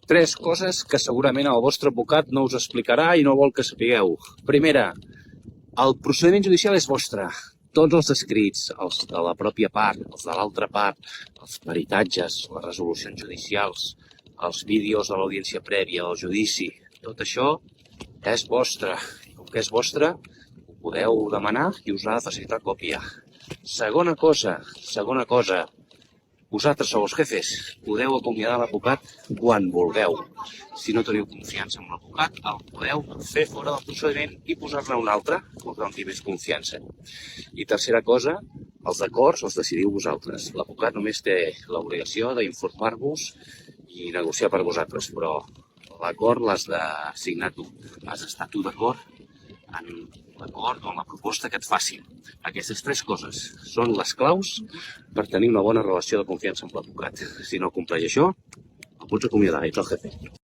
Tres coses que segurament el vostre advocat no us explicarà i no vol que sapigueu. Primera, el procediment judicial és vostre. Tots els escrits, els de la pròpia part, els de l'altra part, els peritatges, les resolucions judicials, els vídeos de l'audiència prèvia, el judici, tot això és vostre. I com que és vostre, ho podeu demanar i us ha de facilitar còpia. Segona cosa, vosaltres sou els jefes, podeu acomiadar l'advocat quan vulgueu. Si no teniu confiança en l'advocat, el podeu fer fora del procediment i posar-ne un altre, on tingui més confiança. I tercera cosa, els acords els decidiu vosaltres. L'advocat només té l'obligació d'informar-vos i negociar per vosaltres, però l'acord l'has de signar tu. Has d'estar tu d'acord en l'acord o en la proposta que et facin. Aquestes tres coses són les claus per tenir una bona relació de confiança amb l'advocat. Si no compleix això, el pots acomiadar, ets el jefe.